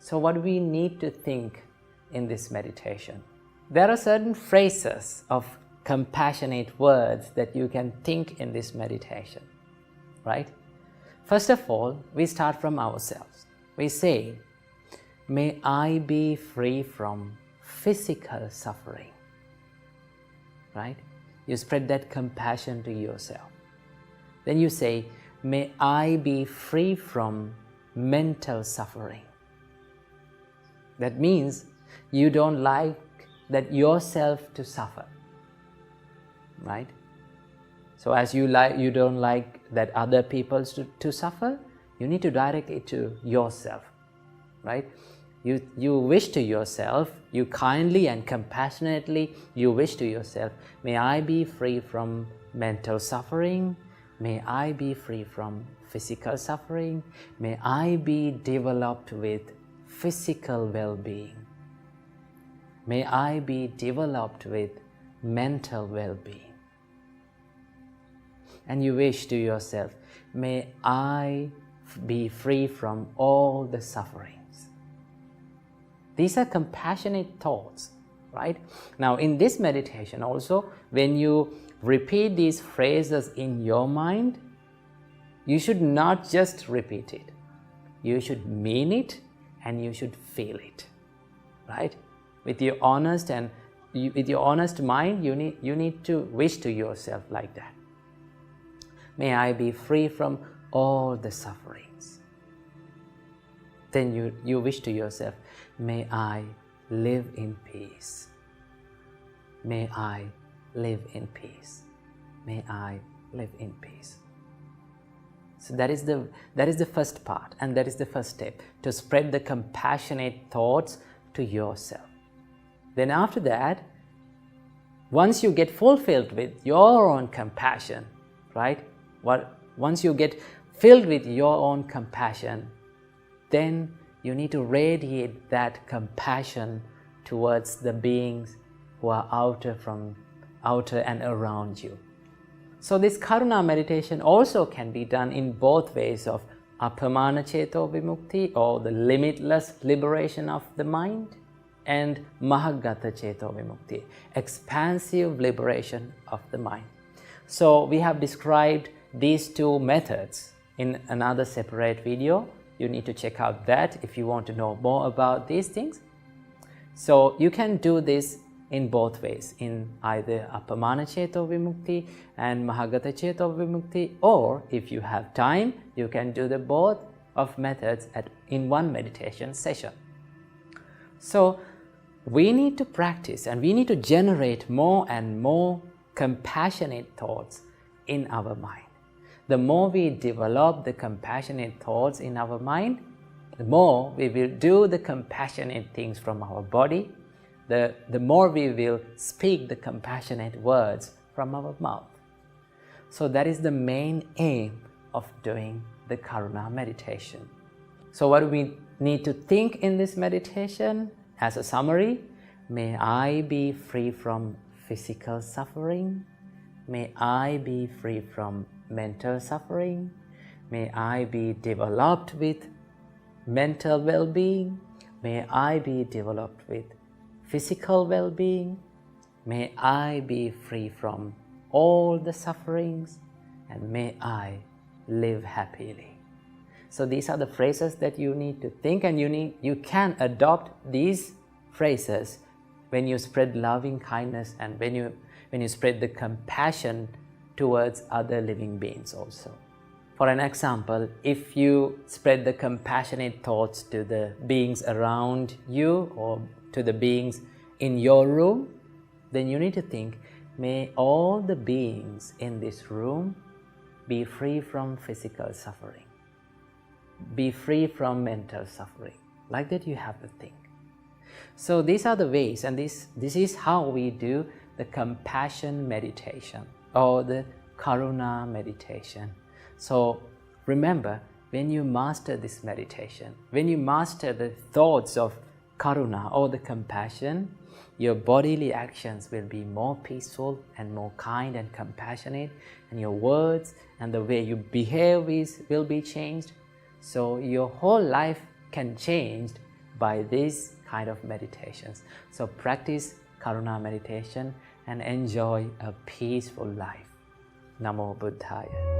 So what do we need to think in this meditation? There are certain phrases of compassionate words that you can think in this meditation. Right? First of all, we start from ourselves. We say, "May I be free from physical suffering." Right? You spread that compassion to yourself. Then you say, "May I be free from mental suffering." That means you don't like that yourself to suffer. Right? So as you don't like that other people to suffer, you need to direct it to yourself, right? You wish to yourself, you kindly and compassionately, you wish to yourself, "May I be free from mental suffering, may I be free from physical suffering, may I be developed with physical well-being, may I be developed with mental well-being." And you wish to yourself, "May I be free from all the sufferings." These are compassionate thoughts, right? Now in this meditation also, when you repeat these phrases in your mind, you should not just repeat it. You should mean it and you should feel it, right? With your honest mind, you need to wish to yourself like that. "May I be free from all the sufferings." Then you wish to yourself, "May I live in peace. May I live in peace. May I live in peace." So that is the first part, and that is the first step, to spread the compassionate thoughts to yourself. Then after that, once you get fulfilled with your own compassion, right? Once you get filled with your own compassion, then you need to radiate that compassion towards the beings who are outer and around you. So this karuna meditation also can be done in both ways of apamana ceto vimukti, or the limitless liberation of the mind, and mahagata ceto vimukti, expansive liberation of the mind. So we have described these two methods in another separate video. You need to check out that if you want to know more about these things. So you can do this in both ways, in either apamana ceto vimukti and mahagata ceto vimukti, or if you have time, you can do the both of methods in one meditation session. So we need to practice and we need to generate more and more compassionate thoughts in our mind. The more we develop the compassionate thoughts in our mind, the more we will do the compassionate things from our body, the more we will speak the compassionate words from our mouth. So that is the main aim of doing the Karuna meditation. So what do we need to think in this meditation? As a summary, may I be free from physical suffering. May I be free from mental suffering. May I be developed with mental well-being. May I be developed with physical well-being. May I be free from all the sufferings, and may I live happily. So these are the phrases that you need to think, and you can adopt these phrases when you spread loving kindness and when you spread the compassion towards other living beings also. For an example, if you spread the compassionate thoughts to the beings around you or to the beings in your room, then you need to think, may all the beings in this room be free from physical suffering, be free from mental suffering. Like that you have to think. So these are the ways, and this is how we do the compassion meditation or the Karuna meditation. So remember, when you master this meditation, when you master the thoughts of Karuna or the compassion, your bodily actions will be more peaceful and more kind and compassionate, and your words and the way you behave will be changed. So your whole life can change by these kind of meditations. So practice Karuna meditation and enjoy a peaceful life. Namo Buddhaya.